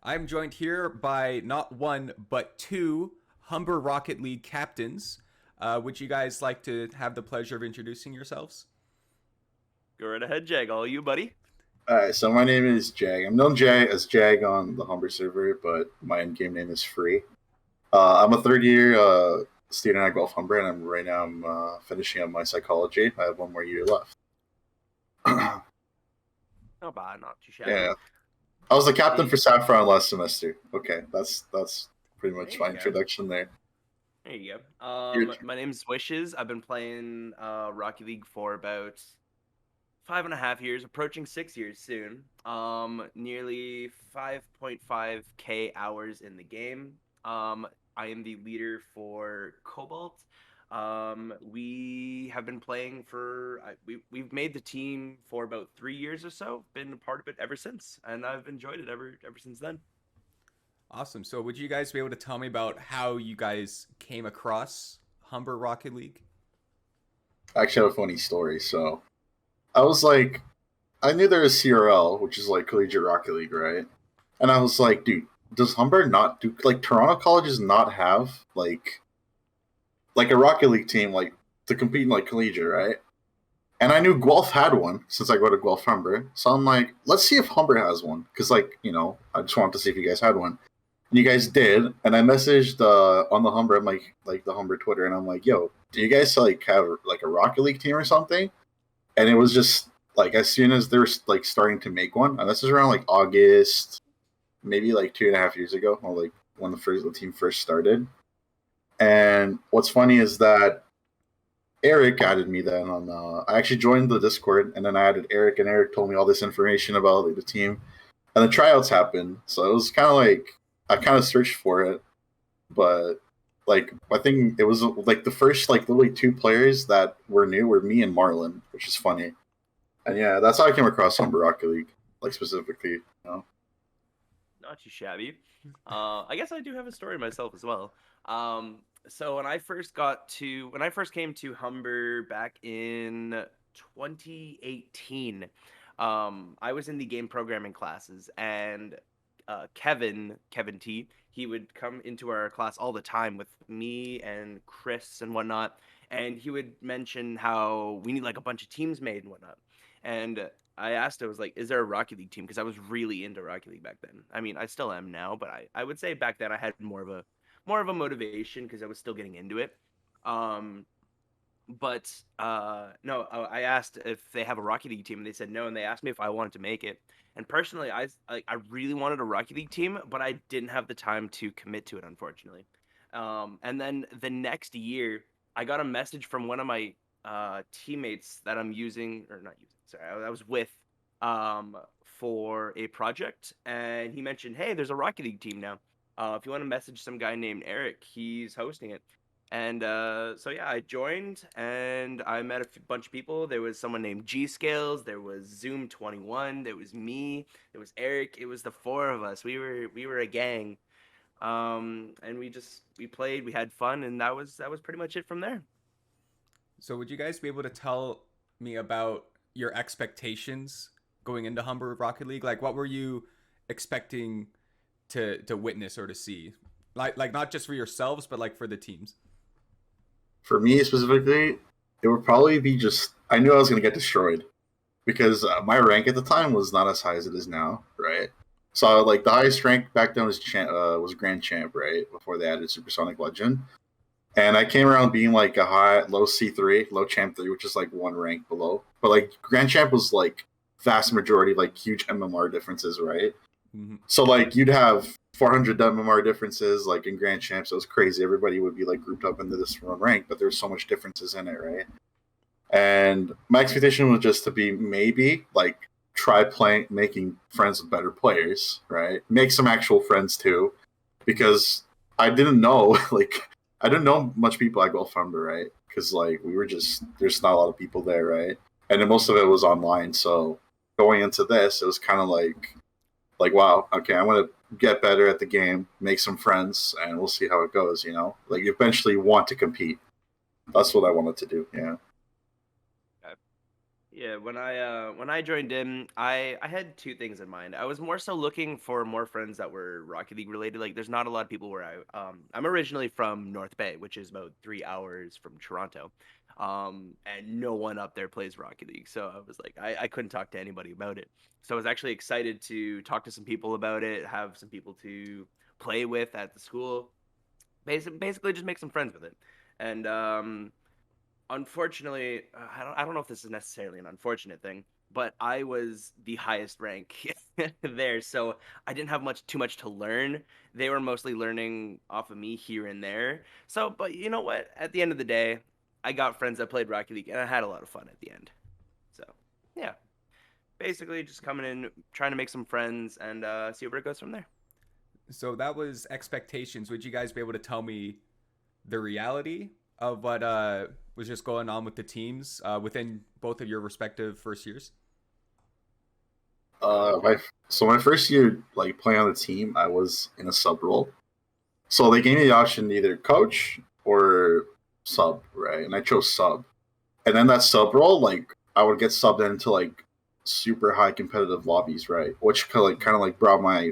I'm joined here by not one, but two Humber Rocket League captains. Would you guys like to have the pleasure of introducing yourselves? Go right ahead, Jag. All you, buddy. Alright, so my name is Jag. I'm known as Jag on the Humber server, but my in-game name is Free. I'm a third year student at Golf Humber, and I'm finishing up my psychology. I have one more year left. Not bad, not too shabby. Yeah, I was the captain Hey, for Saffron last semester. Okay, that's pretty there much you my go. introduction there. There you go. You're, My name's Wishes. I've been playing Rocky League for about 5.5 years, approaching 6 years soon. Nearly 5.5k hours in the game. I am the leader for Cobalt. We have been playing for we've made the team for about 3 years or so. Been a part of it ever since, and I've enjoyed it ever since then. Awesome. So, would you guys be able to tell me about how you guys came across Humber Rocket League? I actually have a funny story. So I was like, I knew there was CRL, which is like Collegiate Rocket League, right? And I was like, dude, does Humber not do like Toronto colleges not have like a Rocket League team like to compete in like collegiate, right? And I knew Guelph had one since I go to Guelph Humber. So I'm like, let's see if Humber has one. Because, like, I just wanted to see if you guys had one. And you guys did. And I messaged on the Humber, I'm like the Humber Twitter, and I'm like, yo, do you guys like have like a Rocket League team or something? And it was just like as soon as they were like starting to make one, and this is around like August, maybe like 2.5 years ago, or like when the team first started. And what's funny is that Eric added me then on. I actually joined the Discord, and then I added Eric, and Eric told me all this information about like, the team, and the tryouts happened. So it was kind of like I kind of searched for it, but like I think it was like the first like literally two players that were new were me and Marlon, which is funny. And yeah, that's how I came across Humber Rocket League, like specifically. Not too shabby. I guess I do have a story myself as well. So when I first came to Humber back in 2018, I was in the game programming classes, and Kevin T, he would come into our class all the time with me and Chris and whatnot, and he would mention how we need like a bunch of teams made and whatnot. And I asked, I was like, is there a Rocket League team? Because I was really into Rocket League back then. I mean, I still am now, but I would say back then I had more of a motivation because I was still getting into it. Um, but no, I asked if they have a Rocket League team, and they said no, and they asked me if I wanted to make it. And personally, I really wanted a Rocket League team, but I didn't have the time to commit to it, unfortunately. And then the next year, I got a message from one of my teammates that I'm using, or not using, sorry, I was with for a project, and he mentioned, hey, there's a Rocket League team now. If you want to message some guy named Eric, he's hosting it. And so yeah, I joined and I met a bunch of people. There was someone named G Scales. There was Zoom 21. There was me. There was Eric. It was the four of us. We were a gang. And we played. We had fun, and that was pretty much it from there. So, would you guys be able to tell me about your expectations going into Humber Rocket League? Like, what were you expecting to witness or to see? Like not just for yourselves, but like for the teams. For me specifically, it would probably be just I knew I was gonna get destroyed because my rank at the time was not as high as it is now, right? So like the highest rank back then was Grand Champ, right? Before they added Supersonic Legend, and I came around being like a low C3, low Champ 3, which is like one rank below. But like Grand Champ was like vast majority like huge MMR differences, right? Mm-hmm. So like you'd have 400 MMR differences like in Grand Champs. So it was crazy. Everybody would be like grouped up into this one rank, but there's so much differences in it, right? And my expectation was just to be maybe like try playing, making friends with better players, right? Make some actual friends too, because I didn't know like I didn't know much people at Golf Thunder, right? Because like we were just there's not a lot of people there, right? And then most of it was online. So going into this, it was kind of like wow, okay, I want to get better at the game, make some friends, and we'll see how it goes. Like eventually want to compete. That's what I wanted to do. Yeah. Okay. Yeah, when I joined in, I had two things in mind. I was more so looking for more friends that were Rocket League related. Like, there's not a lot of people where I'm originally from North Bay, which is about 3 hours from Toronto, and no one up there plays Rocket League. So I was like, I couldn't talk to anybody about it. So I was actually excited to talk to some people about it, have some people to play with at the school, basically just make some friends with it, and unfortunately, I don't know if this is necessarily an unfortunate thing, but I was the highest rank there, so I didn't have too much to learn. They were mostly learning off of me here and there. So, but you know what? At the end of the day, I got friends that played Rocket League, and I had a lot of fun at the end. So, yeah, basically just coming in, trying to make some friends, and see where it goes from there. So that was expectations. Would you guys be able to tell me the reality of what was just going on with the teams within both of your respective first years? My first year like playing on the team, I was in a sub role. So they gave me the option to either coach or sub, right? And I chose sub. And then that sub role, like I would get subbed into like super high competitive lobbies, right? Which kind of like brought my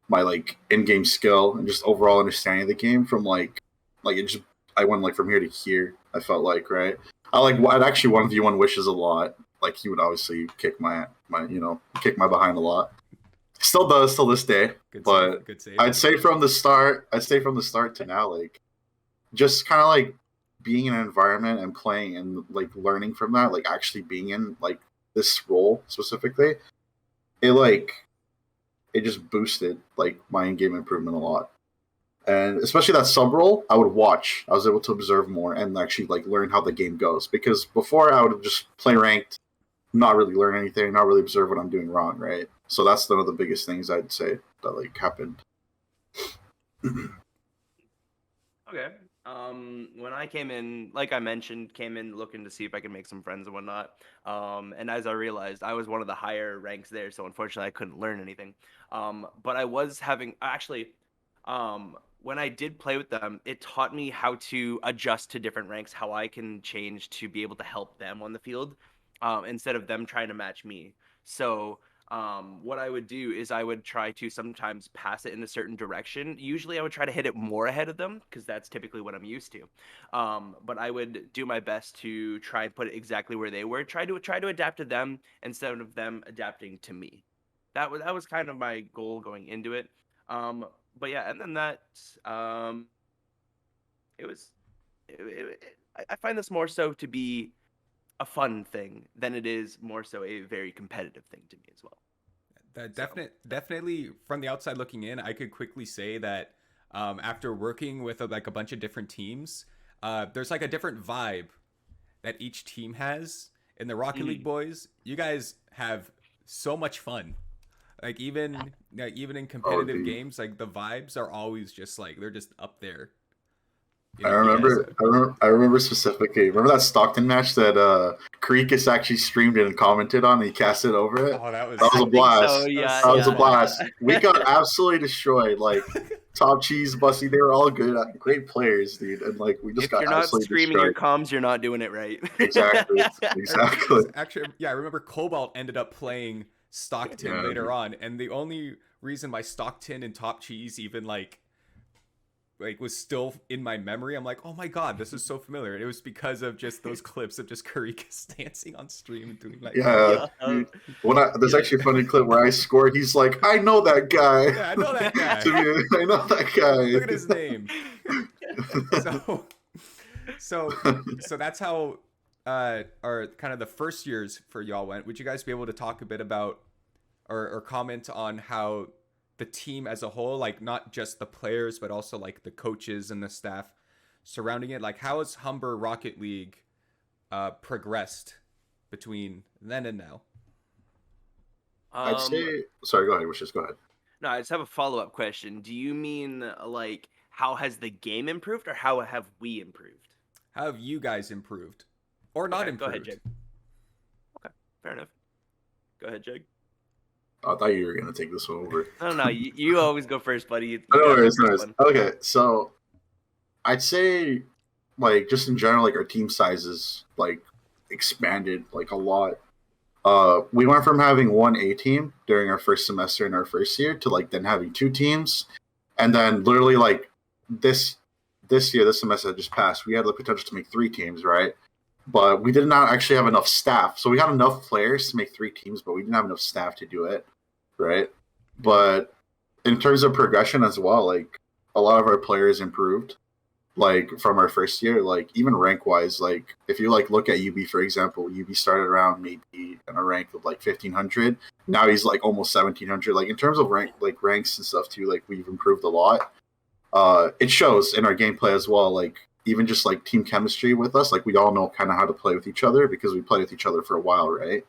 like in game skill and just overall understanding of the game from like it just I went like from here to here. I felt like right. I'd actually one v one wishes a lot. Like he would obviously kick kick my behind a lot. Still does till this day. Good But save. Good save. I'd say from the start to now, like just kind of like being in an environment and playing and like learning from that, like actually being in like this role specifically, it like it just boosted like my in-game improvement a lot. And especially that sub role, I would watch. I was able to observe more and actually like learn how the game goes. Because before I would just play ranked, not really learn anything, not really observe what I'm doing wrong, right? So that's one of the biggest things I'd say that like happened. Okay. When I came in, like I mentioned, came in looking to see if I could make some friends and whatnot. And as I realized, I was one of the higher ranks there, so unfortunately I couldn't learn anything. But I was having actually, when I did play with them, it taught me how to adjust to different ranks, how I can change to be able to help them on the field, instead of them trying to match me. So what I would do is I would try to sometimes pass it in a certain direction. Usually I would try to hit it more ahead of them because that's typically what I'm used to. But I would do my best to try and put it exactly where they were. Try to adapt to them instead of them adapting to me. That was kind of my goal going into it. Um, but yeah, and then that it was I find this more so to be a fun thing than it is more so a very competitive thing to me as well. That So, definitely from the outside looking in, I could quickly say that after working with like a bunch of different teams, there's like a different vibe that each team has. In the Rocket League mhm. boys, you guys have so much fun. Like even in Oh, competitive dude. games, like the vibes are always just like they're just up there. I You guys. remember, I remember, I remember specifically. Remember that Stockton match that Karikas actually streamed it and commented on. And he cast it over it. Oh, That was I a think so. blast. that was Yeah, That so was a yeah, fun. blast. We yeah. got absolutely destroyed. Like Top Cheese, Bussy, they were all good, great players, dude. And like we just If got you're not absolutely streaming your destroyed. comms, you're not doing it right. Exactly, exactly. Actually, yeah, I remember Cobalt ended up playing Stockton Yeah, later on, and the only reason why Stockton and Top Cheese even like was still in my memory, I'm like, oh my god, this is so familiar. And it was because of just those clips of just Karikas dancing on stream and doing like, yeah. Yeah, Dude. There's yeah. actually a funny clip where I scored. He's like, I know that guy. yeah, I know that guy. To me, I know Look at his that name. So, so, so that's how our kind of the first years for y'all went. Would you guys be able to talk a bit about or comment on how the team as a whole, like not just the players, but also like the coaches and the staff surrounding it, like how has Humber Rocket League progressed between then and now? I'd Um, say. Sorry, go ahead. Wishes, go ahead. no, I just have a follow-up question. Do you mean like how has the game improved or how have we improved? How have you guys improved or not Okay, go ahead, improved? Jake. Okay, fair enough. Go ahead, Jake. I thought you were gonna take this one over. No, no, you always go first, buddy. You No got the worries, no first worries. one. Okay, so I'd say, like, just in general, like our team sizes like expanded like a lot. we went from having one A team during our first semester in our first year to like then having two teams, and then literally like this this semester that just passed, we had the potential to make three teams, right? But we did not actually have enough staff. So we had enough players to make three teams, but we didn't have enough staff to do it, right? But in terms of progression as well, like a lot of our players improved, like from our first year, like even rank wise, like if you like look at UB for example, UB started around maybe in a rank of like 1500. Now he's like almost 1700. Like in terms of ranks and stuff too, like we've improved a lot. It shows in our gameplay as well. Like even just like team chemistry with us, like we all know kind of how to play with each other because we played with each other for a while, right?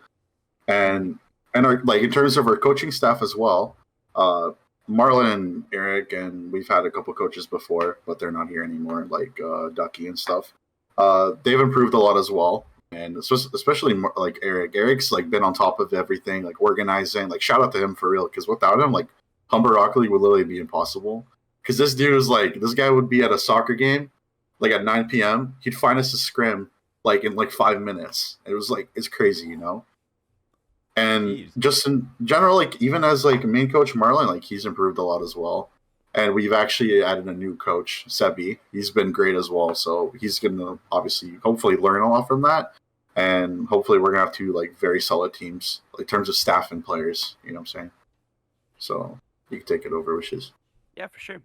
And our like in terms of our coaching staff as well, Marlon and Eric, and we've had a couple coaches before, but they're not here anymore, like Ducky and stuff. They've improved a lot as well, and especially like Eric. Eric's like been on top of everything, like organizing. Like shout out to him for real, because without him, like Humber Rocket League would literally be impossible. Because this dude is like, this guy would be at a soccer game, like at 9 p.m. He'd find us a scrim like in like 5 minutes. It was like, it's crazy, you know. And Jeez. just in general, like even as like main coach Marlon, like he's improved a lot as well. And we've actually added a new coach, Sebi. He's been great as well. So he's gonna obviously hopefully learn a lot from that. And hopefully we're gonna have two like very solid teams in terms of staff and players. You know what I'm saying? So you can take it over, Wishes. Yeah, for sure.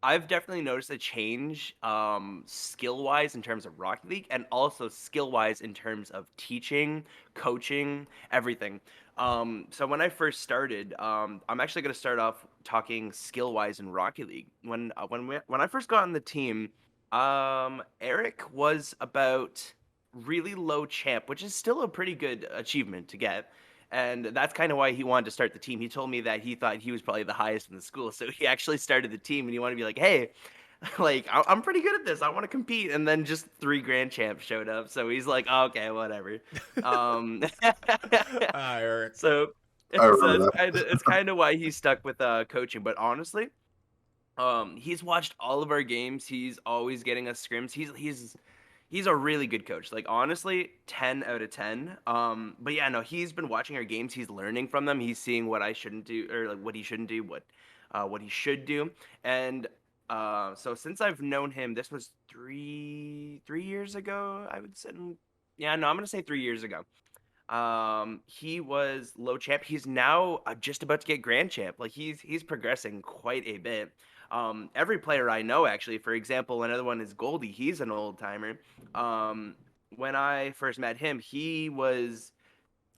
I've definitely noticed a change, skill-wise in terms of Rocket League, and also skill-wise in terms of teaching, coaching, everything. So when I first started, I'm actually going to start off talking skill-wise in Rocket League. When I first got on the team, Eric was about really low champ, which is still a pretty good achievement to get. And that's kind of why he wanted to start the team. He told me that he thought he was probably the highest in the school. So he actually started the team and he wanted to be like, hey, like, I'm pretty good at this. I want to compete. And then just 3 grand champs showed up. So he's like, oh, okay, whatever. Eric. So I remember it's kind of why he's stuck with coaching. But honestly, he's watched all of our games. He's always getting us scrims. He's a really good coach. Like honestly, 10 out of 10. But yeah, no, he's been watching our games. He's learning from them. He's seeing what I shouldn't do, or like what he shouldn't do, what he should do. And so since I've known him, this was three years ago. I would say, yeah, no, I'm gonna say 3 years ago. He was low champ. He's now just about to get grand champ. Like he's progressing quite a bit. Every player I know, actually, for example, another one is Goldie. He's an old timer. When I first met him, he was,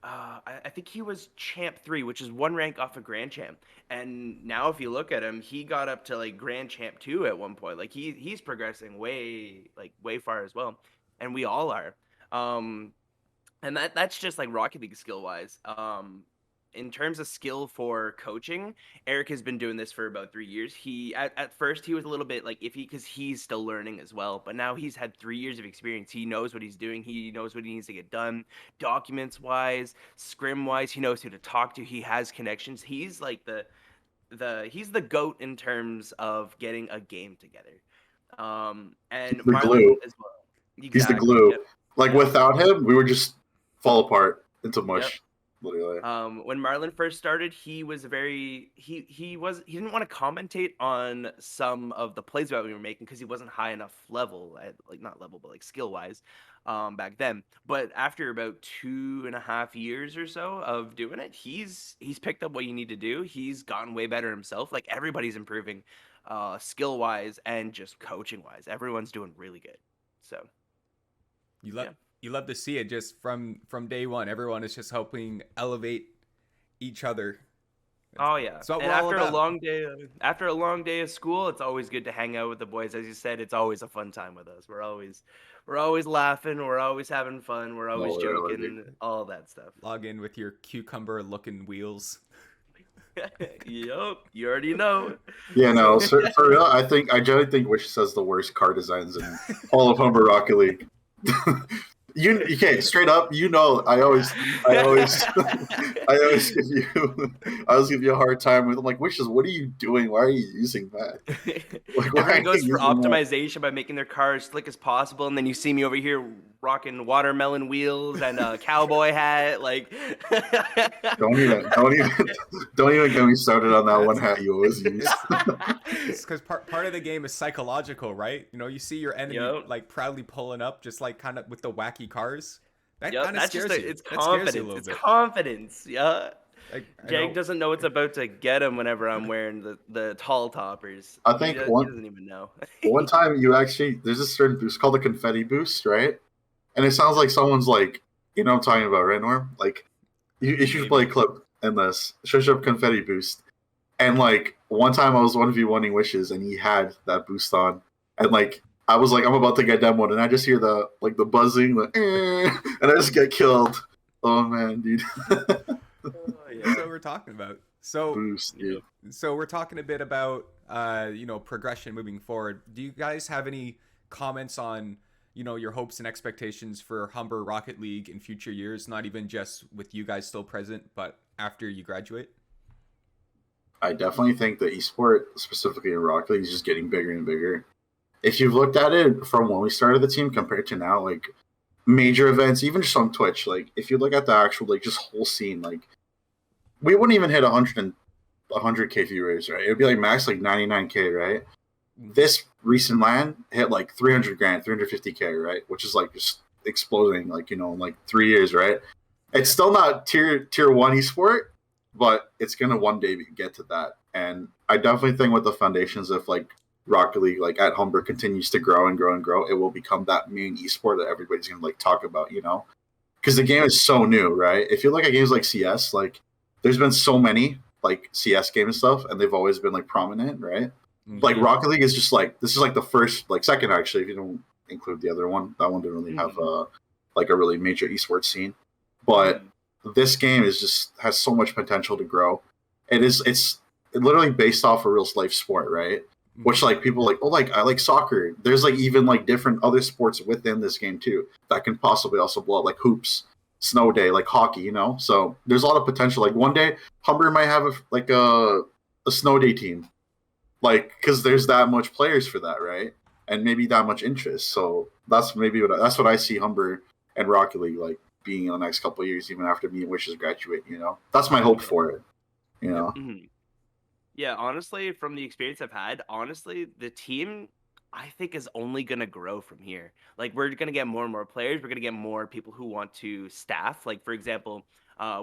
I think he was champ 3, which is 1 rank off of grand champ. And now, if you look at him, he got up to like grand champ 2 at one point. Like he's progressing way far as well, and we all are. And that's just like Rocket League skill wise. In terms of skill for coaching, Eric has been doing this for about 3 years. He at first he was a little bit like iffy because he's still learning as well. But now he's had 3 years of experience. He knows what he's doing. He knows what he needs to get done, documents wise, scrim wise. He knows who to talk to. He has connections. He's like he's the GOAT in terms of getting a game together. And The Marlon glue. as well. He's the Exactly. glue. Yep. Like Yep. without him, we would just fall apart into mush. Yep. Literally. When Marlon first started, he was he didn't want to commentate on some of the plays that we were making because he wasn't high enough level, like not level, but like skill wise, back then. But after about 2.5 years or so of doing it, he's picked up what you need to do. He's gotten way better himself. Like everybody's improving, skill wise and just coaching wise. Everyone's doing really good. So You love to see it just from day one. Everyone is just helping elevate each other. Oh yeah. That's what And we're all after about. a long day of school, it's always good to hang out with the boys. As you said, it's always a fun time with us. We're always laughing, we're always having fun, we're always literally. joking, all that stuff. Log in with your cucumber looking wheels. Yup, you already know. Yeah, no, for real, I generally think Wish says the worst car designs in all of Humber Rocket League. You can't straight up. You know, I always give you a hard time with. I'm like, Wishes, what are you doing? Why are you using that? Like, why are Everyone you goes for using that? optimization by making their cars slick as possible, and then you see me over here rocking watermelon wheels and a cowboy hat. Like, Don't even don't even get me started on that one hat you always use. It's because part of the game is psychological, right? You know, you see your enemy Yep. like proudly pulling up, just like kind of with the wacky cars. That Yep, kind of that's just scares you. it's That scares you a confidence. little It's bit. confidence. Yeah. Like, I Jake know. doesn't know what's about to get him whenever I'm wearing the tall toppers. I He, think he doesn't even know. one time you actually there's this certain boost called the confetti boost, right? And it sounds like someone's like, you know what I'm talking about, right, Norm? Like you should Maybe. play a clip in this. Shush up confetti boost. And like one time I was 1v1ing wishes and he had that boost on. And like I was like, I'm about to get demoed and I just hear the like the buzzing, and I just get killed. Oh man, dude. That's what we're talking about. So Boost, dude. So we're talking a bit about progression moving forward. Do you guys have any comments on your hopes and expectations for Humber Rocket League in future years? Not even just with you guys still present, but after you graduate. I definitely think the esport, specifically in Rocket League, is just getting bigger and bigger. If you've looked at it from when we started the team compared to now, like major events, even just on Twitch, like if you look at the actual like just whole scene, like we wouldn't even hit 100K viewers, right? It would be like max like 99K, right? This recent LAN hit like 300 grand, 350K, right? Which is like just exploding, like in like 3 years, right? It's still not tier one esport, but it's gonna one day get to that. And I definitely think with the foundations of like Rocket League, like at Humber, continues to grow and grow and grow, it will become that main esport that everybody's gonna like talk about, because the game is so new, right? If you look at games like CS, like there's been so many like CS game and stuff, and they've always been like prominent, right? Mm-hmm. Like Rocket League is just like this is like the first, like second actually, if you don't include the other one. That one didn't really have like a really major esports scene, but this game is just has so much potential to grow. It's literally based off a real life sport, right? Which like people like, oh, like I like soccer. There's like even like different other sports within this game too that can possibly also blow up, like hoops, snow day, like hockey, So there's a lot of potential. Like one day Humber might have a snow day team, like because there's that much players for that, right? And maybe that much interest. So that's what I see Humber and Rocket League like being in the next couple of years, even after me and Wishes graduate. That's my hope for it. Mm-hmm. Yeah, honestly, from the experience I've had, the team I think is only going to grow from here. Like we're going to get more and more players. We're going to get more people who want to staff. Like for example,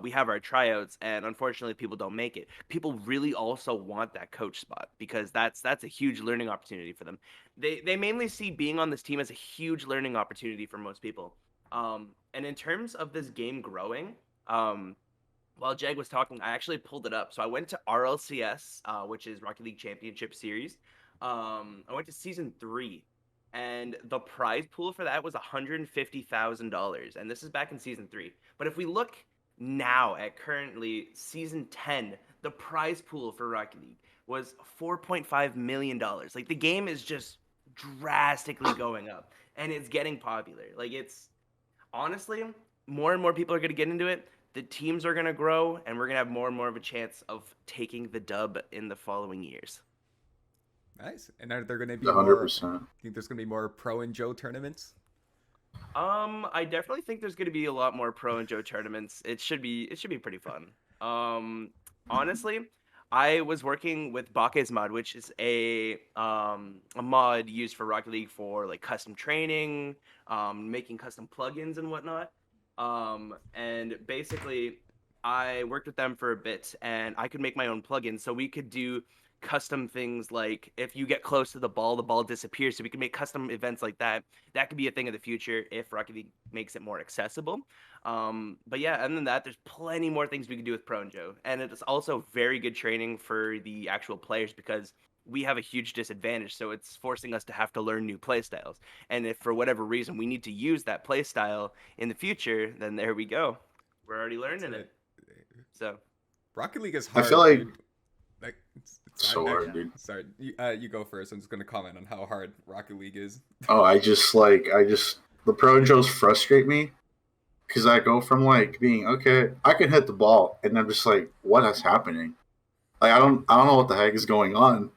we have our tryouts, and unfortunately, people don't make it. People really also want that coach spot because that's a huge learning opportunity for them. They mainly see being on this team as a huge learning opportunity for most people. And in terms of this game growing, while Jag was talking, I actually pulled it up. So I went to RLCS, which is Rocket League Championship Series. I went to Season 3, and the prize pool for that was $150,000. And this is back in Season 3. But if we look now at currently Season 10, the prize pool for Rocket League was $4.5 million. Like, the game is just drastically going up, and it's getting popular. Like, it's... Honestly, more and more people are going to get into it. The teams are going to grow, and we're going to have more and more of a chance of taking the dub in the following years. Nice. And are there going to be 100%. more? Think there's going to be more Pro and Joe tournaments? I definitely think there's going to be a lot more Pro and Joe tournaments. It should be pretty fun. Honestly, I was working with Bake's mod, which is a mod used for Rocket League for like custom training, making custom plugins and whatnot. And basically I worked with them for a bit, and I could make my own plugins, so we could do custom things like if you get close to the ball disappears, so we can make custom events like that. That could be a thing of the future if Rocket League makes it more accessible. But yeah, other than that, there's plenty more things we can do with Pro and Joe, and it is also very good training for the actual players because we have a huge disadvantage, so it's forcing us to have to learn new play styles. And if for whatever reason we need to use that play style in the future, then there we go. We're already learning it. So Rocket League is hard. I feel like dude. Like it's so hard, dude. Sorry, you go first. I'm just gonna comment on how hard Rocket League is. Oh, the Pro and Joes frustrate me because I go from like being okay, I can hit the ball, and I'm just like, what is happening? Like I don't know what the heck is going on.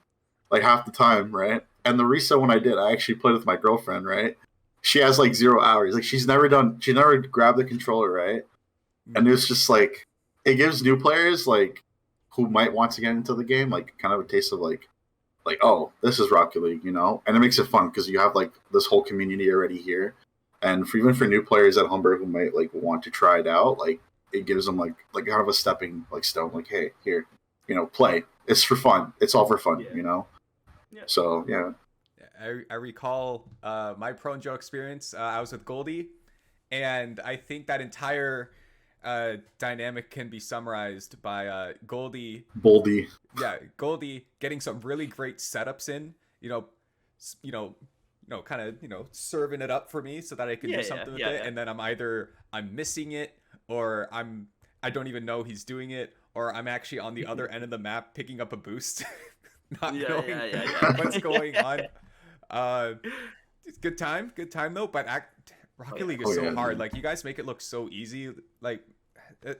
Like half the time, right? And the reset when I did, I actually played with my girlfriend, right? she has like 0 hours. Like she never grabbed the controller, right? And it's just like it gives new players like who might want to get into the game like kind of a taste of like oh, this is Rocket League, you know, and it makes it fun because you have like this whole community already here, and even for new players at Humber who might like want to try it out, like it gives them like kind of a stepping like stone, like hey, here, you know, play. It's for fun. It's all for fun, you know. Yeah. So yeah. I recall my Pro and Joe experience. I was with Goldie, and I think that entire dynamic can be summarized by Goldie. Boldy. Yeah, Goldie getting some really great setups in. Kind of serving it up for me so that I can do something with it, and then I'm missing it, or I don't even know he's doing it, or I'm actually on the other end of the map picking up a boost, not knowing what's going on. It's good time though. But Rocket League is so hard. Dude. Like you guys make it look so easy. Like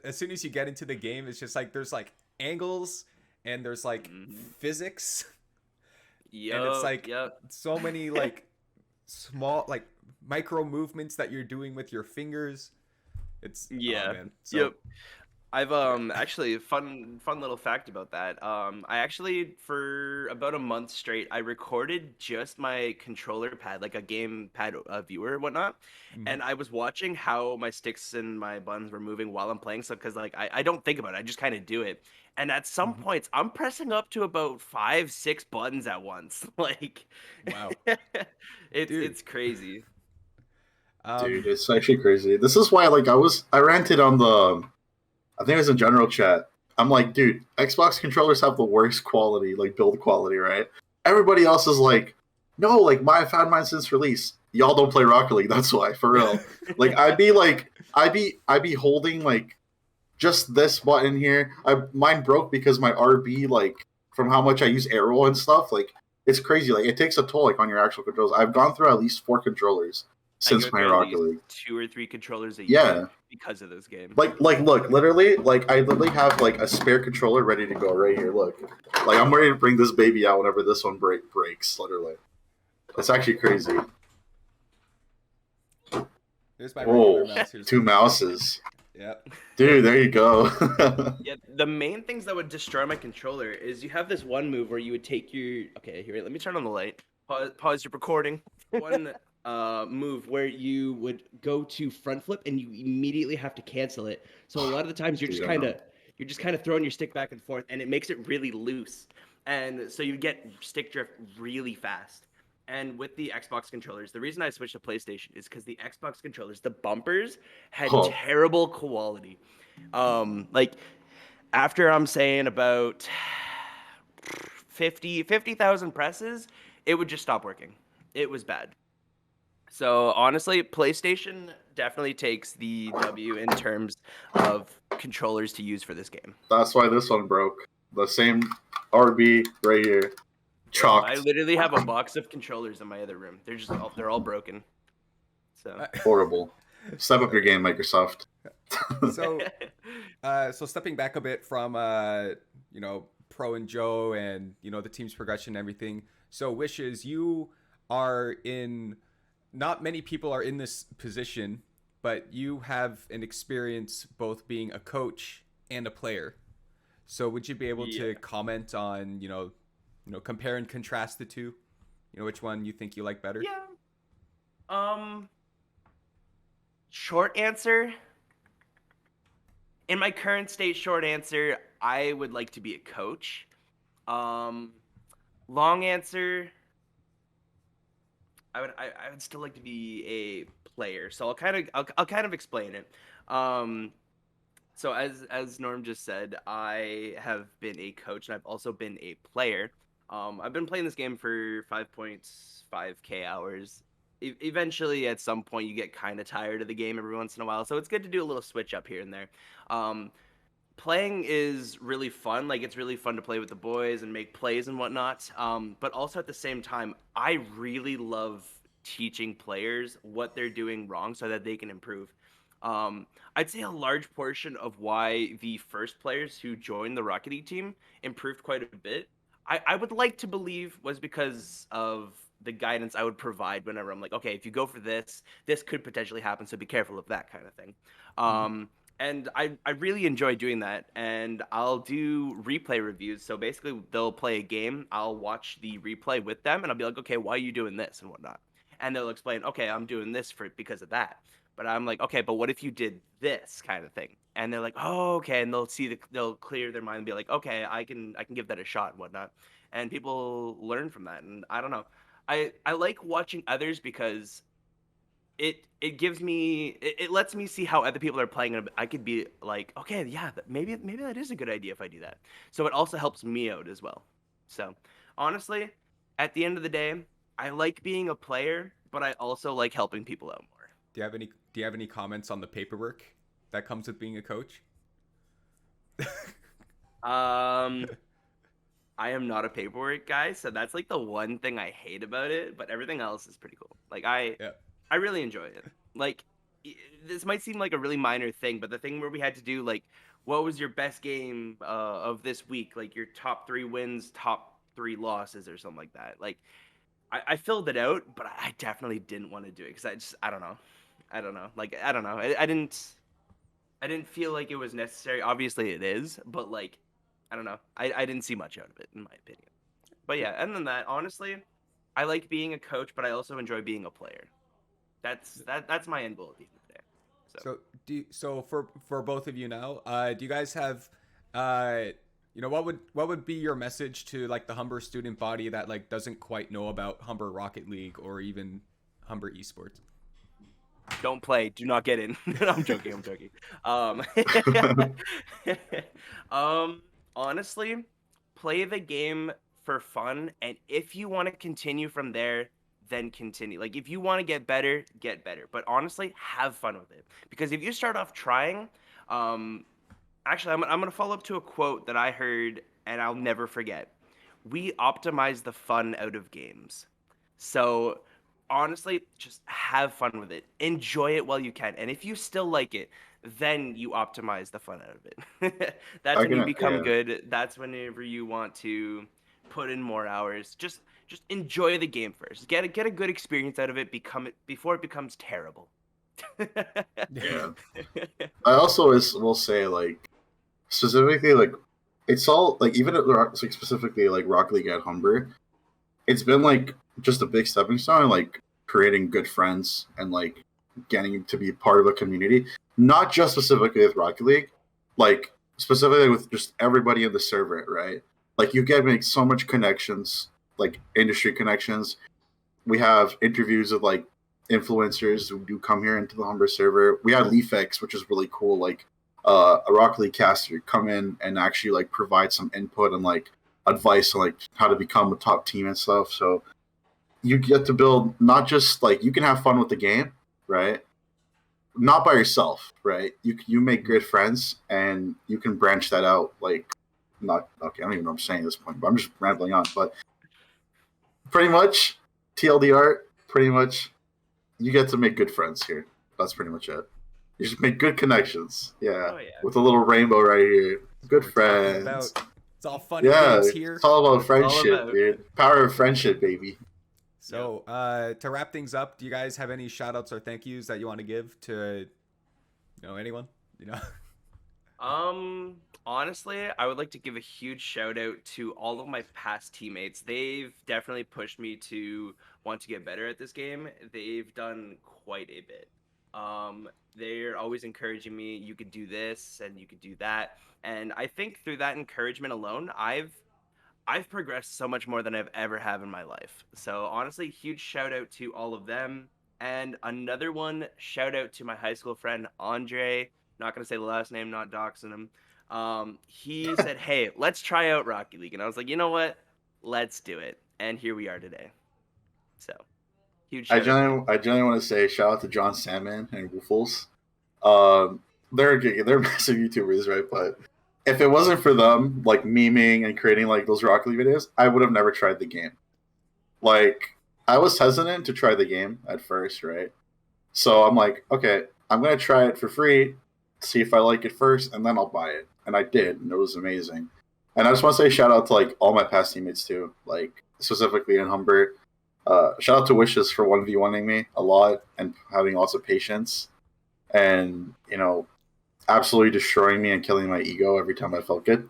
as soon as you get into the game, it's just like there's like angles and there's like physics. And it's like so many like small like micro movements that you're doing with your fingers. It's oh, man. So, I've actually fun little fact about that. I actually for about a month straight I recorded just my controller pad, like a game pad viewer and whatnot, and I was watching how my sticks and my buttons were moving while I'm playing. So because like I don't think about it, I just kind of do it. And at some points, I'm pressing up to about 5-6 buttons at once. Like, wow, it's crazy. Dude, it's actually crazy. This is why like I ranted on the. I think it was in general chat. I'm like, dude, Xbox controllers have the worst quality, like build quality, right? Everybody else is like, no, like I've had mine since release. Y'all don't play Rocket League, that's why, for real. Like I'd be holding like just this button here. Mine broke because my RB, like from how much I use arrow and stuff, like it's crazy. Like it takes a toll like on your actual controls. I've gone through at least 4 controllers since playing Rocket League. 2 or 3 controllers a year because of this game. Like look, literally, like I literally have like a spare controller ready to go right here. Look, like I'm ready to bring this baby out whenever this one breaks. Literally, it's actually crazy. Here's my mouse. 2 mouses. Yep. Dude, there you go. Yeah, the main things that would destroy my controller is you have this one move where you would take your here. Let me turn on the light. Pause your recording. One move where you would go to front flip and you immediately have to cancel it. So a lot of the times you're just kind of throwing your stick back and forth, and it makes it really loose, and so you get stick drift really fast. And with the Xbox controllers, the reason I switched to PlayStation is because the Xbox controllers, the bumpers had terrible quality. Like after I'm saying about 50,000 presses, it would just stop working. It was bad. So honestly, PlayStation definitely takes the W in terms of controllers to use for this game. That's why this one broke. The same RB right here. Chalked. I literally have a box of controllers in my other room. They're all broken. So horrible. Step up your game, Microsoft. So stepping back a bit from Pro and Joe and the team's progression and everything. So Wishes, you are in. Not many people are in this position, but you have an experience both being a coach and a player. So would you be able to comment on, compare and contrast the two? Which one you think you like better? Yeah. Short answer. In my current state, short answer, I would like to be a coach. Long answer, I would still like to be a player. So I'll kind of explain it. So as Norm just said, I have been a coach and I've also been a player. I've been playing this game for 5.5k hours. Eventually, at some point, you get kind of tired of the game every once in a while. So it's good to do a little switch up here and there. Playing is really fun. Like, it's really fun to play with the boys and make plays and whatnot. But also at the same time, I really love teaching players what they're doing wrong so that they can improve. I'd say a large portion of why the first players who joined the Rocket League team improved quite a bit, I would like to believe was because of the guidance I would provide whenever I'm like, okay, if you go for this, this could potentially happen, so be careful of that kind of thing. And I really enjoy doing that. And I'll do replay reviews. So basically, they'll play a game. I'll watch the replay with them, and I'll be like, okay, why are you doing this and whatnot? And they'll explain, okay, I'm doing this because of that. But I'm like, okay, but what if you did this kind of thing? And they're like, oh, okay. And they'll clear their mind and be like, okay, I can give that a shot and whatnot. And people learn from that. And I don't know. I like watching others because it gives me it lets me see how other people are playing, and I could be like, okay, yeah, maybe that is a good idea if I do that. So it also helps me out as well. So honestly, at the end of the day, I like being a player, but I also like helping people out more. Do you have any comments on the paperwork that comes with being a coach? Um, I am not a paperwork guy, so that's like the one thing I hate about it, but everything else is pretty cool. Like Yeah. I really enjoy it. Like this might seem like a really minor thing, but the thing where we had to do like what was your best game of this week, like your top 3 wins, top 3 losses or something like that. Like I filled it out, but I definitely didn't want to do it because I don't know. I don't know. Like I don't know. I didn't feel like it was necessary. Obviously it is, but like I don't know. I didn't see much out of it in my opinion. But yeah, other than that, honestly, I like being a coach, but I also enjoy being a player. That's my end goal at the end of the day. So So for both of you now, do you guys have what would be your message to like the Humber student body that like doesn't quite know about Humber Rocket League or even Humber Esports? don't play. Do not get in. No, I'm joking. I'm joking. Um, honestly, play the game for fun, and if you want to continue from there, then continue. Like if you want to get better, get better. But honestly, have fun with it because if you start off trying, um, actually, I'm gonna follow up to a quote that I heard and I'll never forget. We optimize the fun out of games. So honestly, just have fun with it. Enjoy it while you can. And if you still like it, then you optimize the fun out of it. That's I when you can, become yeah. good. That's whenever you want to put in more hours. Just enjoy the game first. Get a good experience out of it. Become it before it becomes terrible. Yeah. I also will say like specifically like it's all like even at like specifically like Rocket League at Humber, it's been like just a big stepping stone, like creating good friends and like getting to be part of a community. Not just specifically with Rocket League, like specifically with just everybody in the server, right? Like you get make so much connections, like industry connections. We have interviews with like influencers who do come here into the Humber server. We had Leafex, which is really cool. Like a Rocket League caster come in and actually like provide some input and like advice on like how to become a top team and stuff. So you get to build not just like you can have fun with the game, right? Not by yourself, right? You make good friends and you can branch that out. Like not okay, I don't even know what I'm saying at this point, but I'm just rambling on. But pretty much TLDR, pretty much you get to make good friends here. That's pretty much it. You just make good connections. Yeah. Oh yeah. With a little rainbow right here. Good What we're talking friends. about. It's all fun and Yeah, games here. it's all about All friendship, about. dude. Power of friendship, baby. So, to wrap things up, do you guys have any shout outs or thank yous that you want to give to, anyone? Honestly, I would like to give a huge shout out to all of my past teammates. They've definitely pushed me to want to get better at this game. They've done quite a bit. They're always encouraging me, you could do this and you could do that. And I think through that encouragement alone, I've progressed so much more than I've ever have in my life. So honestly, huge shout out to all of them. And another one, shout out to my high school friend Andre. Not gonna say the last name, not doxing him. He said, "Hey, let's try out Rocket League," and I was like, "You know what? Let's do it." And here we are today. So huge shout out to him. I generally want to say shout out to John Salmon and Woofles. They're massive YouTubers, right? But if it wasn't for them, like memeing and creating like those Rocket League videos, I would have never tried the game. Like I was hesitant to try the game at first, right? So I'm like, okay, I'm gonna try it for free, see if I like it first, and then I'll buy it. And I did, and it was amazing. And I just want to say shout out to like all my past teammates too, like specifically in Humber. Shout out to Wishes for 1v1ing me a lot and having lots of patience, and absolutely destroying me and killing my ego every time I felt good.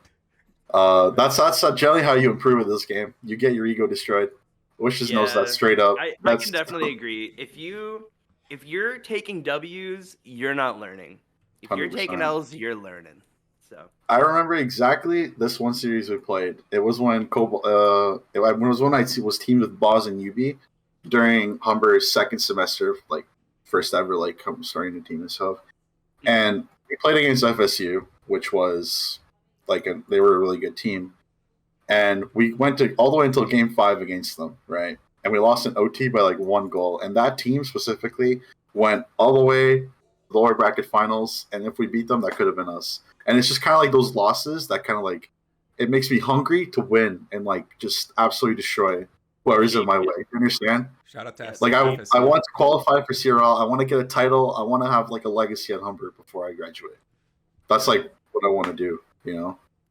That's generally how you improve in this game. You get your ego destroyed. Wishes knows that straight up. I can definitely agree. If you're taking W's, you're not learning. If you're 100%. taking L's, you're learning. So I remember exactly this one series we played. It was when it was when I was teamed with Boz and UB during Humber's second semester, like first ever, like starting to team and stuff. And we played against FSU, which was they were a really good team. And we went all the way until game 5 against them, right? And we lost an OT by like 1 goal. And that team specifically went all the way to the lower bracket finals. And if we beat them, that could have been us. And it's just kind of like those losses that kind of like, it makes me hungry to win and like just absolutely destroy whoever's in my way. You understand? Shout out to like I want to qualify for CRL. I want to get a title. I want to have like a legacy at Humber before I graduate. That's like what I want to do,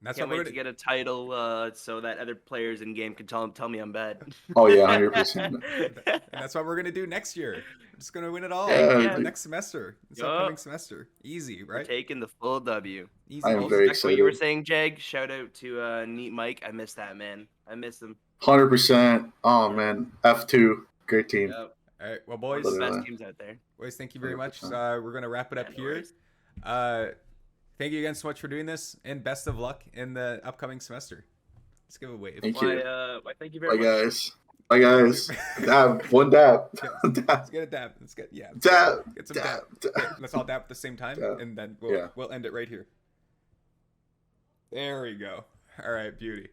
That's Can't wait to get a title so that other players in game can tell me I'm bad. Oh yeah, 100%. And that's what we're gonna do next year. We're just gonna win it all next semester. This upcoming semester. Easy, right? We're taking the full W. Easy. I am very excited. What you were saying, Jag. Shout out to Neat Mike. I miss that man. I miss him. 100%. Oh man, F2, great team. Yep. All right, well, boys, the best teams out there. Boys, thank you very much. We're gonna wrap it up here. Thank you again so much for doing this, and best of luck in the upcoming semester. Let's give a wave. Thank you. Thank you very much. Guys. Bye, guys. Dab. One dab. Let's get a dab. Let's get dab. Get some dab. Okay, let's all dab at the same time, and then we'll end it right here. There we go. All right, beauty.